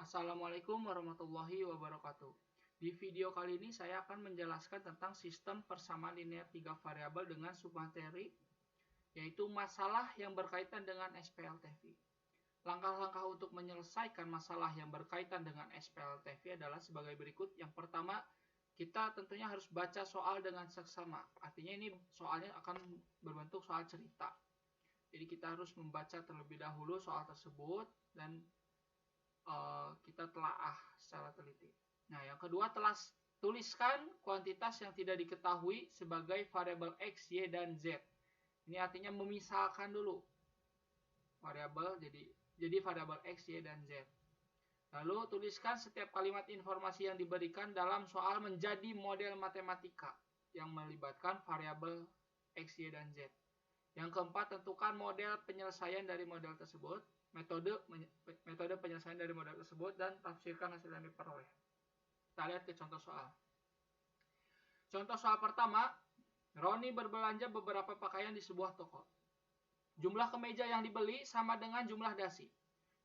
Assalamualaikum warahmatullahi wabarakatuh. Di video kali ini saya akan menjelaskan tentang sistem persamaan linear 3 variabel dengan submateri, yaitu masalah yang berkaitan dengan SPLTV. Langkah-langkah untuk menyelesaikan masalah yang berkaitan dengan SPLTV adalah sebagai berikut. Yang pertama, kita tentunya harus baca soal dengan seksama. Artinya ini soalnya akan berbentuk soal cerita. Jadi kita harus membaca terlebih dahulu soal tersebut dan kita telaah secara teliti. Nah, yang kedua, tuliskan kuantitas yang tidak diketahui sebagai variabel X, Y, dan Z. Ini artinya memisahkan dulu variabel jadi variabel X, Y, dan Z. Lalu tuliskan setiap kalimat informasi yang diberikan dalam soal menjadi model matematika yang melibatkan variabel X, Y, dan Z. Yang keempat, tentukan model penyelesaian dari model tersebut, metode penyelesaian dari model tersebut, dan tafsirkan hasil yang diperoleh. Kita lihat ke contoh soal. Contoh soal pertama, Roni berbelanja beberapa pakaian di sebuah toko. Jumlah kemeja yang dibeli sama dengan jumlah dasi.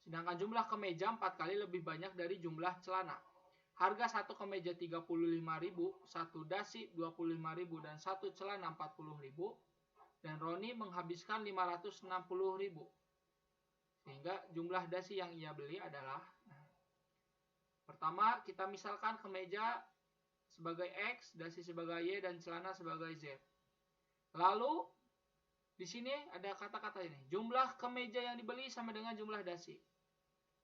Sedangkan jumlah kemeja 4 kali lebih banyak dari jumlah celana. Harga satu kemeja 35.000, satu dasi 25.000, dan satu celana 40.000. Dan Roni menghabiskan 560.000. Sehingga jumlah dasi yang ia beli adalah, pertama kita misalkan kemeja sebagai X, dasi sebagai Y, dan celana sebagai Z. Lalu di sini ada kata-kata ini, jumlah kemeja yang dibeli sama dengan jumlah dasi.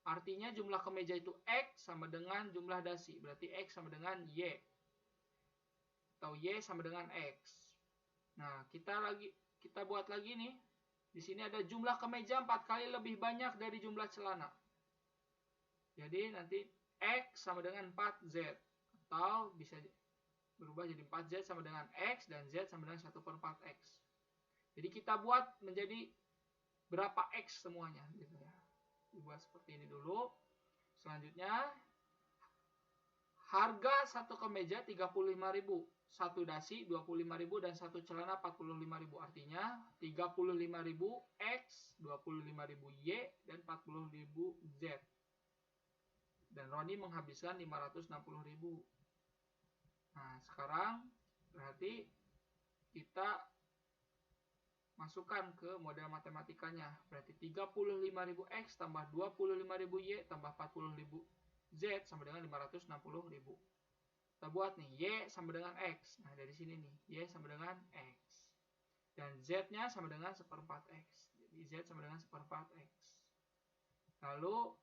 Artinya jumlah kemeja itu X sama dengan jumlah dasi, berarti X sama dengan Y, atau Y sama dengan X. Nah, kita buat lagi nih. Di sini ada jumlah kemeja 4 kali lebih banyak dari jumlah celana. Jadi nanti X sama dengan 4Z. Atau bisa berubah jadi 4Z sama dengan X dan Z sama dengan 1/4X. Jadi kita buat menjadi berapa X semuanya. Gitu ya. Dibuat seperti ini dulu. Selanjutnya, harga satu kemeja 35.000. Satu dasi 25.000 dan satu celana 45.000. Artinya 35.000 X, 25.000 Y, dan 40.000 Z. Dan Roni menghabiskan 560.000. Nah, sekarang berarti kita masukkan ke model matematikanya. Berarti 35.000 X tambah 25.000 Y tambah 40.000 Z sama dengan 560.000. Kita buat nih, Y sama dengan X. Nah, dari sini nih, Y sama dengan X. Dan Z-nya sama dengan 1/4X. Jadi Z sama dengan 1/4X. Lalu,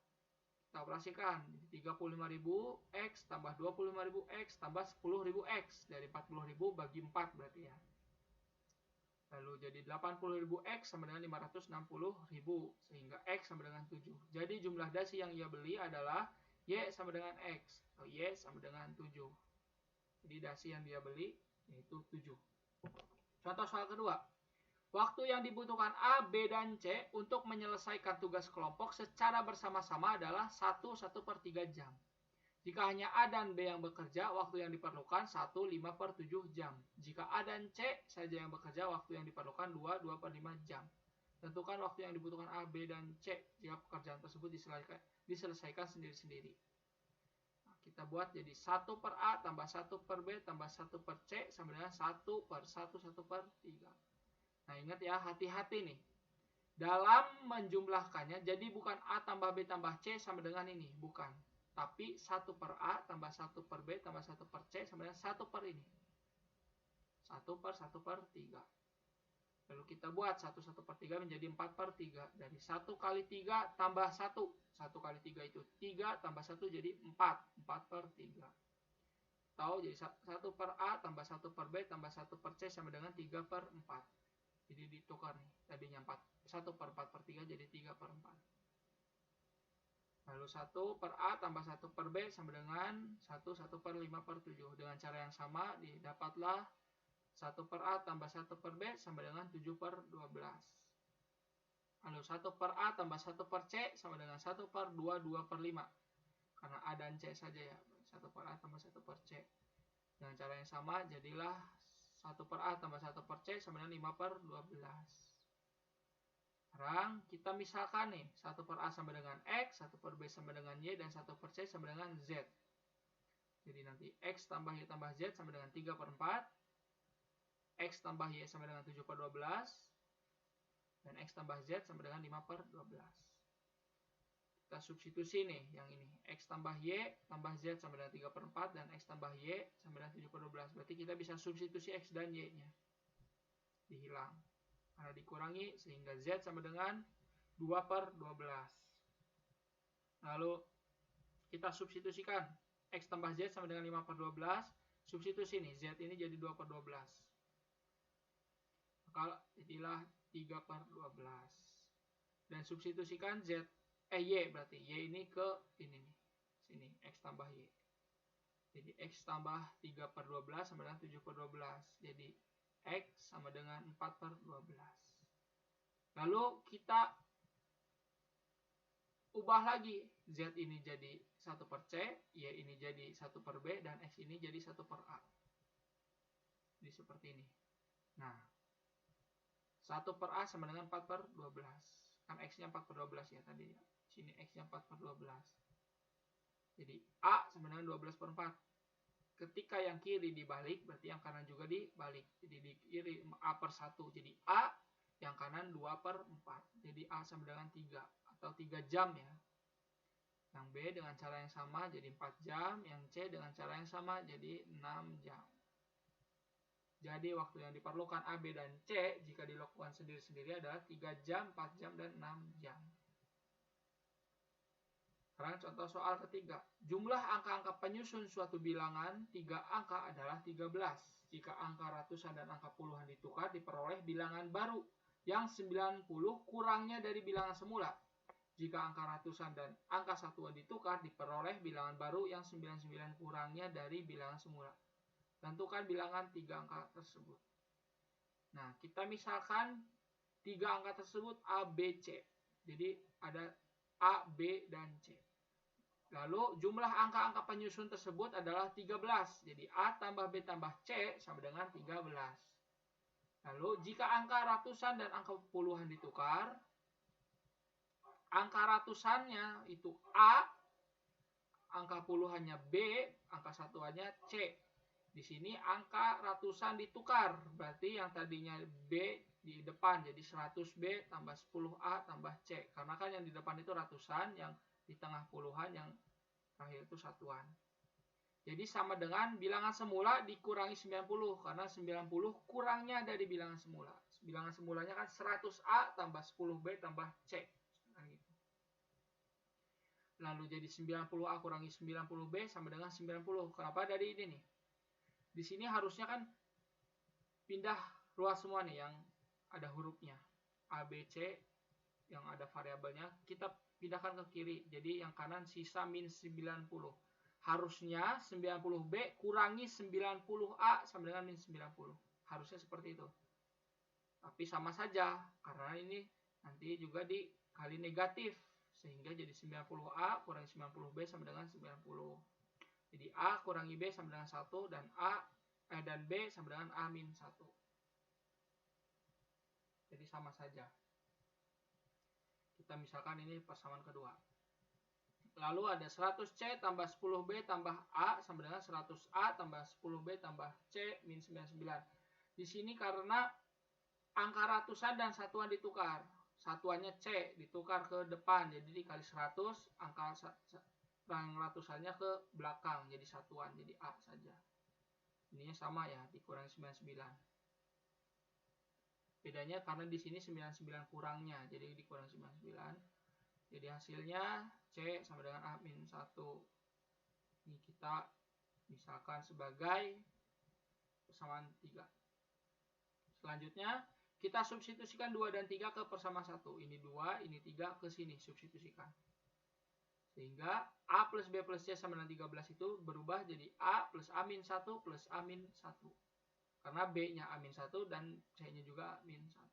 kita operasikan. 35.000 X tambah 25.000 X tambah 10.000 X. Dari 40.000 bagi 4 berarti ya. Lalu jadi 80.000 X sama dengan 560.000. Sehingga X sama dengan 7. Jadi jumlah dasi yang ia beli adalah Y sama dengan X. Atau Y sama dengan 7. Jadi dasi yang dia beli yaitu 7. Contoh soal kedua. Waktu yang dibutuhkan A, B, dan C untuk menyelesaikan tugas kelompok secara bersama-sama adalah 1/3 jam. Jika hanya A dan B yang bekerja, waktu yang diperlukan 1/5/7 jam. Jika A dan C saja yang bekerja, waktu yang diperlukan 2/5 jam. Tentukan waktu yang dibutuhkan A, B, dan C jika pekerjaan tersebut diselesaikan sendiri-sendiri. Kita buat jadi 1/A tambah 1/B tambah 1/C sama dengan 1/1 1/3. Nah, ingat ya, hati-hati nih. Dalam menjumlahkannya, jadi bukan A tambah B tambah C sama dengan ini. Bukan. Tapi 1/A tambah 1/B tambah 1/C sama dengan 1 per ini. 1/1/3. Lalu kita buat 1/1/3 menjadi 4/3. Dari 1 kali 3 tambah 1. 1 kali 3 itu 3 tambah 1 jadi 4. 4/3. Atau jadi 1/A tambah 1/B tambah 1/C sama dengan 3/4. Jadi ditukar nih. Tadinya 1/4/3 jadi 3/4. Lalu 1/A tambah 1/B sama dengan 1/5/7. Dengan cara yang sama didapatlah 1/A tambah 1/B sama dengan 7/12. Lalu 1/A tambah 1/C sama dengan 1/2 2/5. Karena A dan C saja ya. 1/A tambah 1/C. Dengan cara yang sama jadilah 1/A tambah 1/C sama dengan 5/12. Sekarang kita misalkan nih, 1 per A sama dengan X, 1 per B sama dengan Y, dan 1 per C sama dengan Z. Jadi nanti X tambah Y tambah Z sama dengan 3 per 4, X tambah Y sama dengan 7 per 12, dan X tambah Z sama dengan 5 per 12. Kita substitusi nih yang ini. X tambah Y tambah Z sama dengan 3 per 4, dan X tambah Y sama dengan 7 per 12. Berarti kita bisa substitusi X dan Y-nya. Dihilang. Karena dikurangi sehingga Z sama dengan 2 per 12. Lalu kita substitusikan X tambah Z sama dengan 5 per 12. Substitusi nih, Z ini jadi 2 per 12. Maka jadilah 3 per 12. Dan substitusikan Y berarti. Y ini ke ini nih. Sini, X tambah Y. Jadi X tambah 3 per 12 sama dengan 7 per 12. Jadi X sama dengan 4 per 12. Lalu kita ubah lagi. Z ini jadi 1 per C, Y ini jadi 1 per B, dan X ini jadi 1 per A. Jadi seperti ini. Nah, 1 per A sama dengan 4 per 12. Kan X-nya 4 per 12 ya tadi. Sini X-nya 4 per 12. Jadi A sama dengan 12 per 4. Ketika yang kiri dibalik, berarti yang kanan juga dibalik. Jadi di kiri A per 1. Jadi A, yang kanan 2 per 4. Jadi A sama dengan 3. Atau 3 jam ya. Yang B dengan cara yang sama jadi 4 jam. Yang C dengan cara yang sama jadi 6 jam. Jadi waktu yang diperlukan A, B, dan C jika dilakukan sendiri-sendiri adalah 3 jam, 4 jam, dan 6 jam. Sekarang contoh soal ketiga. Jumlah angka-angka penyusun suatu bilangan 3 angka adalah 13. Jika angka ratusan dan angka puluhan ditukar, diperoleh bilangan baru yang 90 kurangnya dari bilangan semula. Jika angka ratusan dan angka satuan ditukar, diperoleh bilangan baru yang 99 kurangnya dari bilangan semula. Tentukan bilangan 3 angka tersebut. Nah, kita misalkan 3 angka tersebut A, B, C. Jadi ada A, B, dan C. Lalu jumlah angka-angka penyusun tersebut adalah 13. Jadi A tambah B tambah C sama dengan 13. Lalu jika angka ratusan dan angka puluhan ditukar, angka ratusannya itu A, angka puluhannya B, angka satuannya C. Di sini angka ratusan ditukar, berarti yang tadinya B di depan jadi 100B tambah 10A tambah C. Karena kan yang di depan itu ratusan, yang di tengah puluhan, yang terakhir itu satuan. Jadi sama dengan bilangan semula dikurangi 90, karena 90 kurangnya dari bilangan semula. Bilangan semulanya kan 100A tambah 10B tambah C. Lalu jadi 90A kurangi 90B sama dengan 90. Kenapa dari ini nih? Di sini harusnya kan pindah ruas semua nih yang ada hurufnya. A, B, C yang ada variabelnya kita pindahkan ke kiri. Jadi yang kanan sisa min 90. Harusnya 90B kurangi 90A sama dengan min 90. Harusnya seperti itu. Tapi sama saja karena ini nanti juga dikali negatif. Sehingga jadi 90A kurangi 90B sama dengan 90. Jadi A kurangi B sama dengan 1 dan dan B sama dengan A min 1. Jadi sama saja. Kita misalkan ini persamaan kedua. Lalu ada 100C tambah 10B tambah A sama dengan 100A tambah 10B tambah C min 99. Di sini karena angka ratusan dan satuan ditukar. Satuannya C ditukar ke depan, jadi dikali 100, angka yang ratusannya ke belakang, jadi satuan, jadi A saja. Ininya sama ya, dikurangi 99. Bedanya karena di sini 99 kurangnya, jadi dikurangi 99. Jadi hasilnya C sama dengan A min 1. Ini kita misalkan sebagai persamaan 3. Selanjutnya, kita substitusikan 2 dan 3 ke persamaan 1. Ini 2, ini 3, ke sini substitusikan. Sehingga A plus B plus C sama dengan 13 itu berubah jadi A plus A min 1 plus A min 1. Karena B-nya A min 1 dan C-nya juga min 1.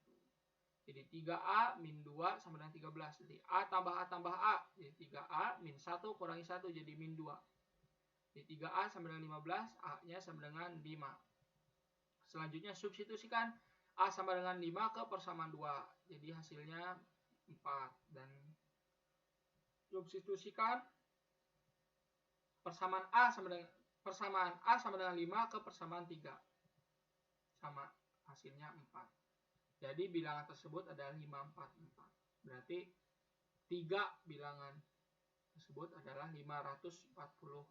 Jadi 3A min 2 sama dengan 13. Jadi A tambah A tambah A. Jadi 3A min 1 kurangi 1 jadi min 2. Jadi 3A sama dengan 15, A-nya sama dengan 5. Selanjutnya substitusikan A sama dengan 5 ke persamaan 2. Jadi hasilnya 4. Dan substitusikan persamaan A sama dengan 5 ke persamaan 3. Sama, hasilnya 4. Jadi bilangan tersebut adalah 5, 4, 4. Berarti 3 bilangan tersebut adalah 544.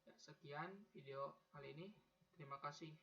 Ya, sekian video kali ini. Terima kasih.